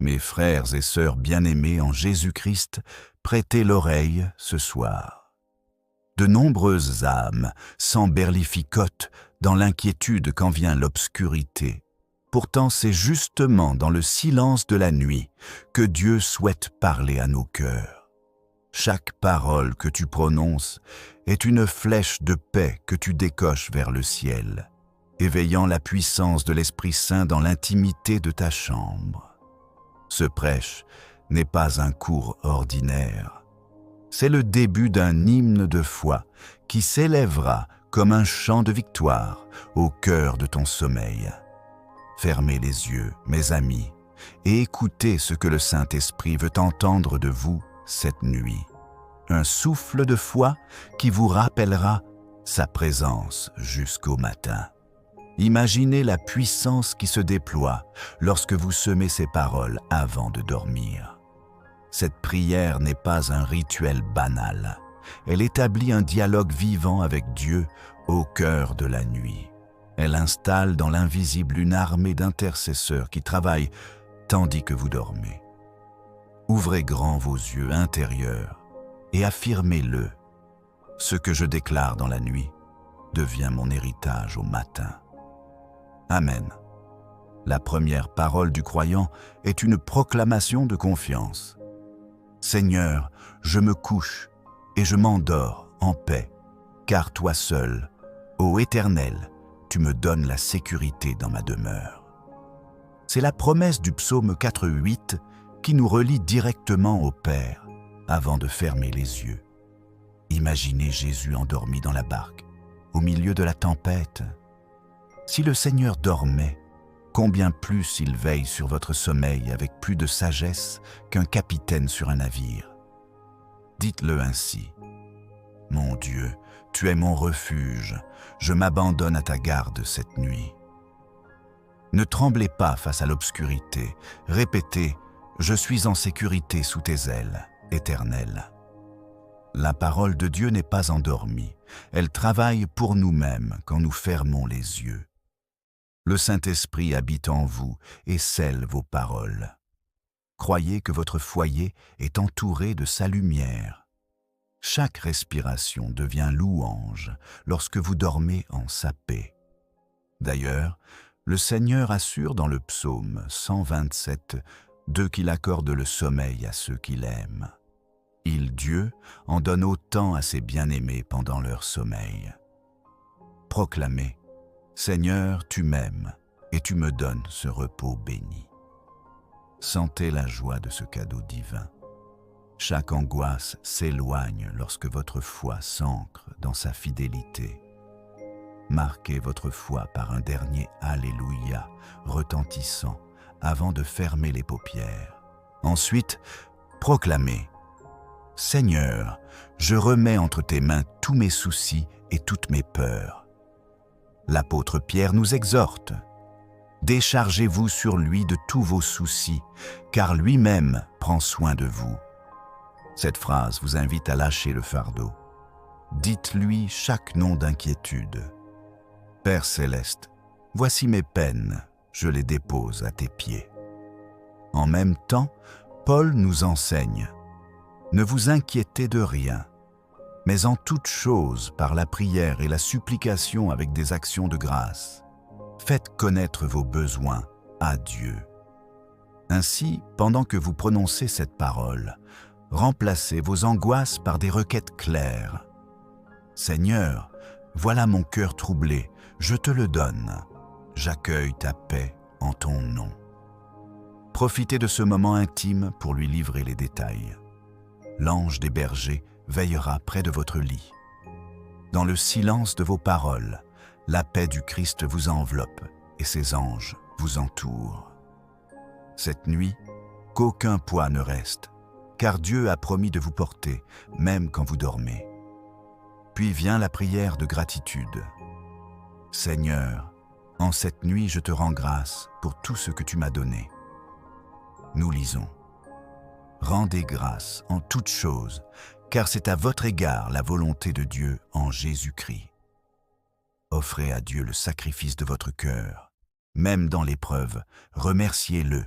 Mes frères et sœurs bien-aimés en Jésus-Christ, prêtez l'oreille ce soir. De nombreuses âmes s'emberlificotent dans l'inquiétude quand vient l'obscurité. Pourtant, c'est justement dans le silence de la nuit que Dieu souhaite parler à nos cœurs. Chaque parole que tu prononces est une flèche de paix que tu décoches vers le ciel, éveillant la puissance de l'Esprit Saint dans l'intimité de ta chambre. Ce prêche n'est pas un cours ordinaire. C'est le début d'un hymne de foi qui s'élèvera comme un chant de victoire au cœur de ton sommeil. Fermez les yeux, mes amis, et écoutez ce que le Saint-Esprit veut entendre de vous cette nuit. Un souffle de foi qui vous rappellera sa présence jusqu'au matin. Imaginez la puissance qui se déploie lorsque vous semez ces paroles avant de dormir. Cette prière n'est pas un rituel banal. Elle établit un dialogue vivant avec Dieu au cœur de la nuit. Elle installe dans l'invisible une armée d'intercesseurs qui travaillent tandis que vous dormez. Ouvrez grand vos yeux intérieurs et affirmez-le. Ce que je déclare dans la nuit devient mon héritage au matin. Amen. La première parole du croyant est une proclamation de confiance. Seigneur, je me couche et je m'endors en paix, car toi seul, ô Éternel, tu me donnes la sécurité dans ma demeure. C'est la promesse du psaume 4:8 qui nous relie directement au Père avant de fermer les yeux. Imaginez Jésus endormi dans la barque, au milieu de la tempête. Si le Seigneur dormait, combien plus il veille sur votre sommeil avec plus de sagesse qu'un capitaine sur un navire. Dites-le ainsi. Mon Dieu, tu es mon refuge, je m'abandonne à ta garde cette nuit. Ne tremblez pas face à l'obscurité, répétez « Je suis en sécurité sous tes ailes, Éternel ». La parole de Dieu n'est pas endormie, elle travaille pour nous-mêmes quand nous fermons les yeux. Le Saint-Esprit habite en vous et scelle vos paroles. Croyez que votre foyer est entouré de sa lumière. Chaque respiration devient louange lorsque vous dormez en sa paix. D'ailleurs, le Seigneur assure dans le psaume 127 qu'il accorde le sommeil à ceux qu'il aime. Il, Dieu, en donne autant à ses bien-aimés pendant leur sommeil. Proclamez, Seigneur, tu m'aimes et tu me donnes ce repos béni. Sentez la joie de ce cadeau divin. Chaque angoisse s'éloigne lorsque votre foi s'ancre dans sa fidélité. Marquez votre foi par un dernier Alléluia retentissant avant de fermer les paupières. Ensuite, proclamez « Seigneur, je remets entre tes mains tous mes soucis et toutes mes peurs. » L'apôtre Pierre nous exhorte « Déchargez-vous sur lui de tous vos soucis, car lui-même prend soin de vous. » Cette phrase vous invite à lâcher le fardeau. Dites-lui chaque nom d'inquiétude. Père céleste, voici mes peines, je les dépose à tes pieds. En même temps, Paul nous enseigne « Ne vous inquiétez de rien, mais en toute chose, par la prière et la supplication avec des actions de grâce, faites connaître vos besoins à Dieu. » Ainsi, pendant que vous prononcez cette parole, remplacez vos angoisses par des requêtes claires. « Seigneur, voilà mon cœur troublé, je te le donne. J'accueille ta paix en ton nom. » Profitez de ce moment intime pour lui livrer les détails. L'ange des bergers veillera près de votre lit. Dans le silence de vos paroles, la paix du Christ vous enveloppe et ses anges vous entourent. Cette nuit, qu'aucun poids ne reste, car Dieu a promis de vous porter, même quand vous dormez. Puis vient la prière de gratitude. Seigneur, en cette nuit je te rends grâce pour tout ce que tu m'as donné. Nous lisons. Rendez grâce en toutes choses, car c'est à votre égard la volonté de Dieu en Jésus-Christ. Offrez à Dieu le sacrifice de votre cœur. Même dans l'épreuve, remerciez-le.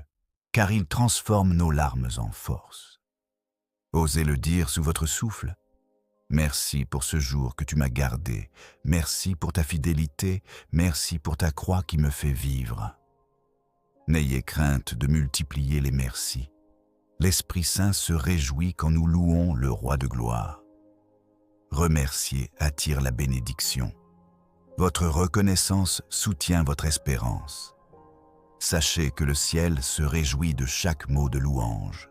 car il transforme nos larmes en force. Osez le dire sous votre souffle. Merci pour ce jour que tu m'as gardé. Merci pour ta fidélité. Merci pour ta croix qui me fait vivre. N'ayez crainte de multiplier les merci. L'Esprit Saint se réjouit quand nous louons le Roi de gloire. Remercier attire la bénédiction. Votre reconnaissance soutient votre espérance. Sachez que le ciel se réjouit de chaque mot de louange.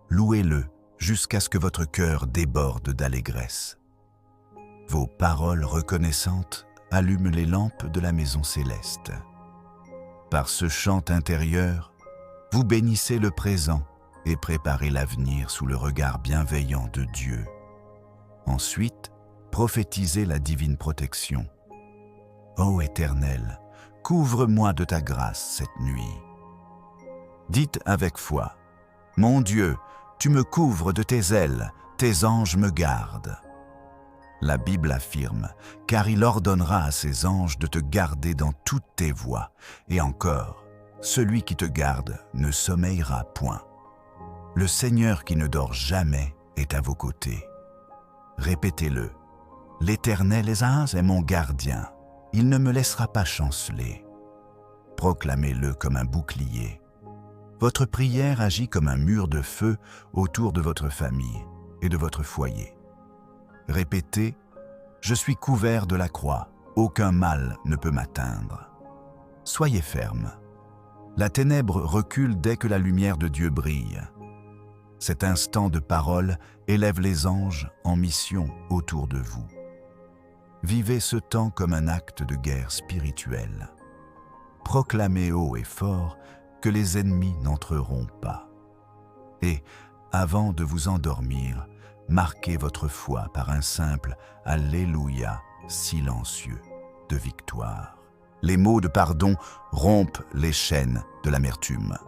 Louez-le jusqu'à ce que votre cœur déborde d'allégresse. Vos paroles reconnaissantes allument les lampes de la maison céleste. Par ce chant intérieur, vous bénissez le présent et préparez l'avenir sous le regard bienveillant de Dieu. Ensuite, prophétisez la divine protection. Ô Éternel, couvre-moi de ta grâce cette nuit. Dites avec foi, « Mon Dieu, tu me couvres de tes ailes, tes anges me gardent. » La Bible affirme, « Car il ordonnera à ses anges de te garder dans toutes tes voies, et encore, celui qui te garde ne sommeillera point. » Le Seigneur qui ne dort jamais est à vos côtés. Répétez-le, « L'Éternel est mon gardien, il ne me laissera pas chanceler. » Proclamez-le comme un bouclier. Votre prière agit comme un mur de feu autour de votre famille et de votre foyer. Répétez, « Je suis couvert de la croix, aucun mal ne peut m'atteindre. » Soyez ferme. La ténèbre recule dès que la lumière de Dieu brille. Cet instant de parole élève les anges en mission autour de vous. Vivez ce temps comme un acte de guerre spirituelle. Proclamez haut et fort que les ennemis n'entreront pas. Et, avant de vous endormir, marquez votre foi par un simple « Alléluia » silencieux de victoire. Les mots de pardon rompent les chaînes de l'amertume.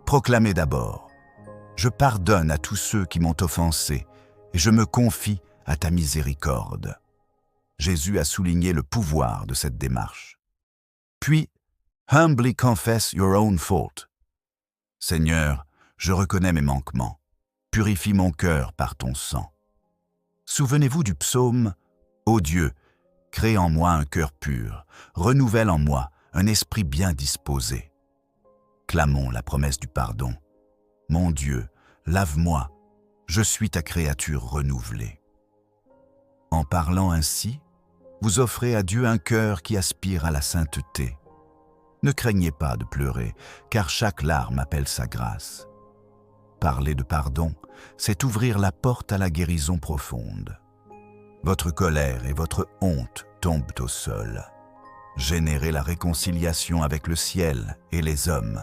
Proclamez d'abord « Je pardonne à tous ceux qui m'ont offensé et je me confie à ta miséricorde. » Jésus a souligné le pouvoir de cette démarche. Puis, « Humbly confess your own fault. » Seigneur, je reconnais mes manquements. Purifie mon cœur par ton sang. Souvenez-vous du psaume « Ô Dieu, crée en moi un cœur pur, renouvelle en moi un esprit bien disposé. » Clamons la promesse du pardon. « Mon Dieu, lave-moi, je suis ta créature renouvelée. » En parlant ainsi, vous offrez à Dieu un cœur qui aspire à la sainteté. Ne craignez pas de pleurer, car chaque larme appelle sa grâce. Parler de pardon, c'est ouvrir la porte à la guérison profonde. Votre colère et votre honte tombent au sol. Générez la réconciliation avec le ciel et les hommes.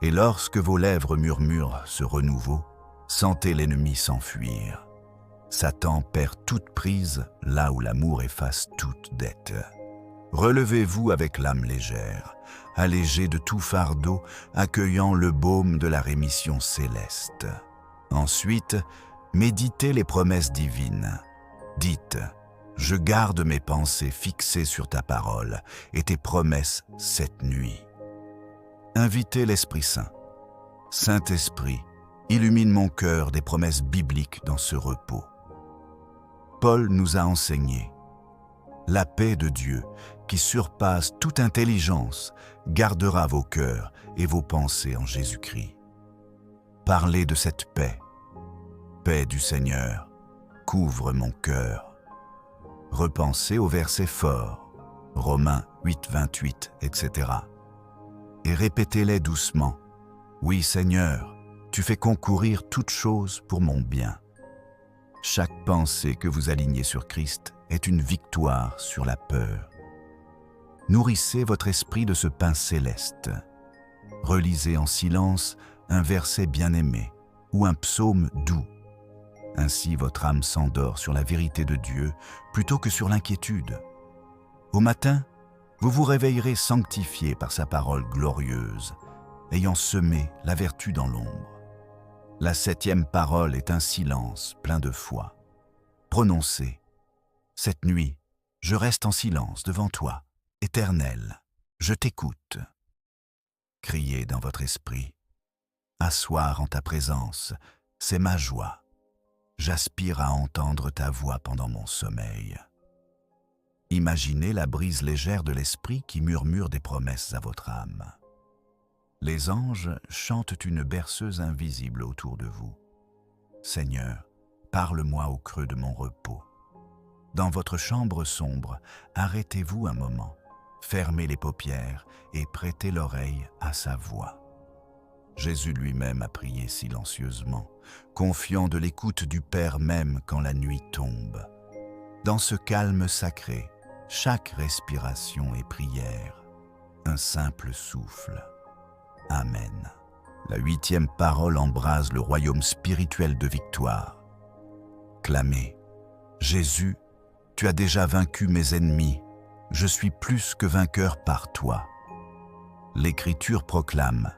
Et lorsque vos lèvres murmurent ce renouveau, sentez l'ennemi s'enfuir. Satan perd toute prise là où l'amour efface toute dette. Relevez-vous avec l'âme légère, allégé de tout fardeau, accueillant le baume de la rémission céleste. Ensuite, méditez les promesses divines. Dites, « Je garde mes pensées fixées sur ta parole et tes promesses cette nuit. » Invitez l'Esprit Saint. Saint-Esprit, illumine mon cœur des promesses bibliques dans ce repos. Paul nous a enseigné « La paix de Dieu, qui surpasse toute intelligence, gardera vos cœurs et vos pensées en Jésus-Christ. » Parlez de cette paix. Paix du Seigneur, couvre mon cœur. Repensez aux versets forts, Romains 8, 28, etc. Et répétez-les doucement. Oui, Seigneur, tu fais concourir toutes choses pour mon bien. Chaque pensée que vous alignez sur Christ est une victoire sur la peur. Nourrissez votre esprit de ce pain céleste. Relisez en silence un verset bien-aimé ou un psaume doux. Ainsi votre âme s'endort sur la vérité de Dieu plutôt que sur l'inquiétude. Au matin, vous vous réveillerez sanctifié par sa parole glorieuse, ayant semé la vertu dans l'ombre. La 7e parole est un silence plein de foi. Prononcez. Cette nuit, je reste en silence devant toi, Éternel, je t'écoute. Criez dans votre esprit. asseoir en ta présence, c'est ma joie. J'aspire à entendre ta voix pendant mon sommeil. Imaginez la brise légère de l'esprit qui murmure des promesses à votre âme. Les anges chantent une berceuse invisible autour de vous. Seigneur, parle-moi au creux de mon repos. Dans votre chambre sombre, arrêtez-vous un moment, fermez les paupières et prêtez l'oreille à sa voix. Jésus lui-même a prié silencieusement, confiant de l'écoute du Père même quand la nuit tombe. Dans ce calme sacré, chaque respiration est prière, un simple souffle. Amen. La 8e parole embrase le royaume spirituel de victoire. Clamez, Jésus, tu as déjà vaincu mes ennemis, je suis plus que vainqueur par toi. L'Écriture proclame,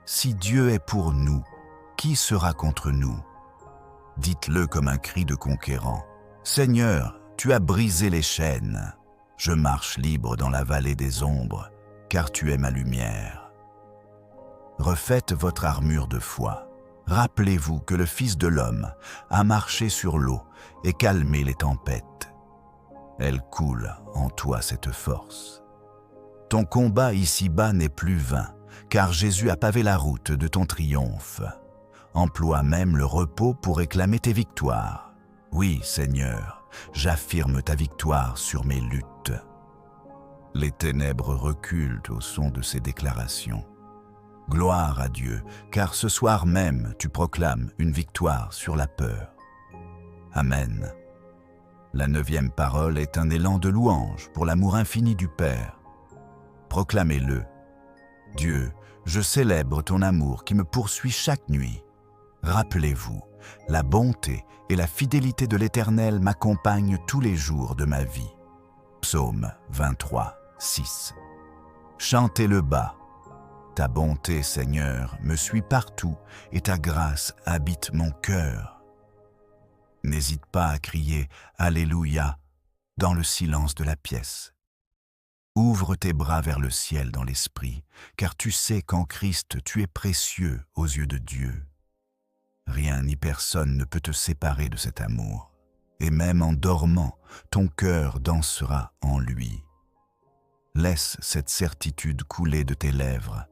si Dieu est pour nous, qui sera contre nous? Dites-le comme un cri de conquérant. Seigneur, tu as brisé les chaînes. Je marche libre dans la vallée des ombres, car tu es ma lumière. Refaites votre armure de foi. Rappelez-vous que le Fils de l'homme a marché sur l'eau et calmé les tempêtes. Elle coule en toi cette force. Ton combat ici-bas n'est plus vain, car Jésus a pavé la route de ton triomphe. Emploie même le repos pour réclamer tes victoires. Oui, Seigneur, j'affirme ta victoire sur mes luttes. Les ténèbres reculent au son de ces déclarations. Gloire à Dieu, car ce soir même tu proclames une victoire sur la peur. Amen. La 9e parole est un élan de louange pour l'amour infini du Père. Proclamez-le. Dieu, je célèbre ton amour qui me poursuit chaque nuit. Rappelez-vous, la bonté et la fidélité de l'Éternel m'accompagnent tous les jours de ma vie. Psaume 23, 6. Chantez-le bas. Ta bonté, Seigneur, me suit partout et ta grâce habite mon cœur. N'hésite pas à crier « Alléluia » dans le silence de la pièce. Ouvre tes bras vers le ciel dans l'esprit, car tu sais qu'en Christ tu es précieux aux yeux de Dieu. Rien ni personne ne peut te séparer de cet amour, et même en dormant, ton cœur dansera en lui. Laisse cette certitude couler de tes lèvres.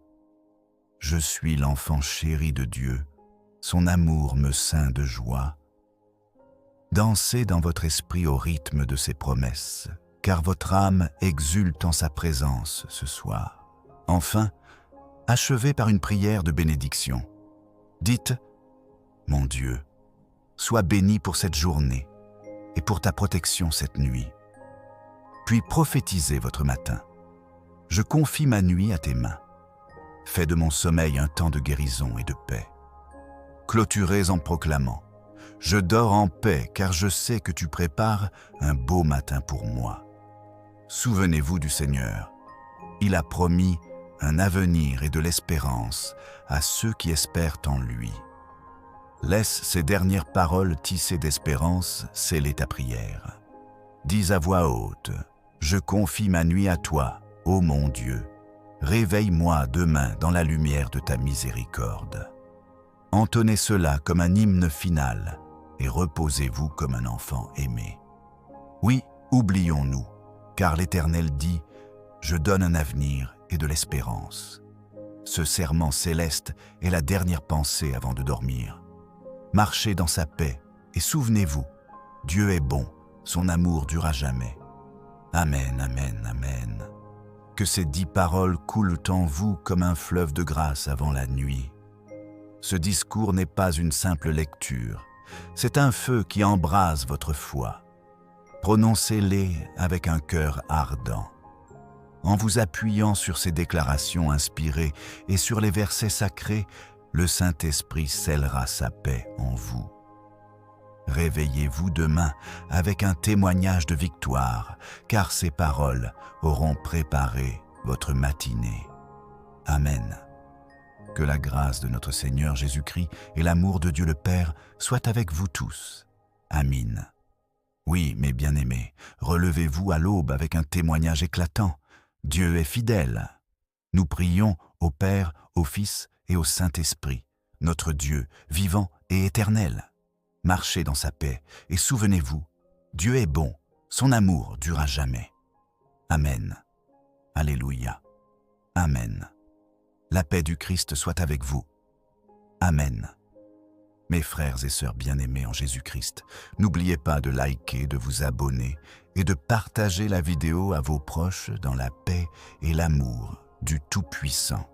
Je suis l'enfant chéri de Dieu, son amour me ceint de joie. Dansez dans votre esprit au rythme de ses promesses, car votre âme exulte en sa présence ce soir. Enfin, achevez par une prière de bénédiction. Dites « Mon Dieu, sois béni pour cette journée et pour ta protection cette nuit. » Puis prophétisez votre matin. « Je confie ma nuit à tes mains. Fais de mon sommeil un temps de guérison et de paix. » Clôturez en proclamant « Je dors en paix car je sais que tu prépares un beau matin pour moi. » Souvenez-vous du Seigneur. Il a promis un avenir et de l'espérance à ceux qui espèrent en lui. Laisse ces dernières paroles tissées d'espérance sceller ta prière. Dis à voix haute, « Je confie ma nuit à toi, ô mon Dieu. Réveille-moi demain dans la lumière de ta miséricorde. » Entonnez cela comme un hymne final et reposez-vous comme un enfant aimé. Oui, oublions-nous, car l'Éternel dit « Je donne un avenir et de l'espérance. » Ce serment céleste est la dernière pensée avant de dormir. Marchez dans sa paix et souvenez-vous, Dieu est bon, son amour dure à jamais. Amen, amen, amen. Que ces 10 paroles coulent en vous comme un fleuve de grâce avant la nuit. Ce discours n'est pas une simple lecture, c'est un feu qui embrase votre foi. Prononcez-les avec un cœur ardent. En vous appuyant sur ces déclarations inspirées et sur les versets sacrés, le Saint-Esprit scellera sa paix en vous. Réveillez-vous demain avec un témoignage de victoire, car ces paroles auront préparé votre matinée. Amen. Que la grâce de notre Seigneur Jésus-Christ et l'amour de Dieu le Père soient avec vous tous. Amen. Oui, mes bien-aimés, relevez-vous à l'aube avec un témoignage éclatant. Dieu est fidèle. Nous prions au Père, au Fils et au Saint-Esprit. notre Dieu, vivant et éternel. Marchez dans sa paix et souvenez-vous, Dieu est bon, son amour dure à jamais. Amen. Alléluia. Amen. La paix du Christ soit avec vous. Amen. Mes frères et sœurs bien-aimés en Jésus-Christ, n'oubliez pas de liker, de vous abonner et de partager la vidéo à vos proches dans la paix et l'amour du Tout-Puissant.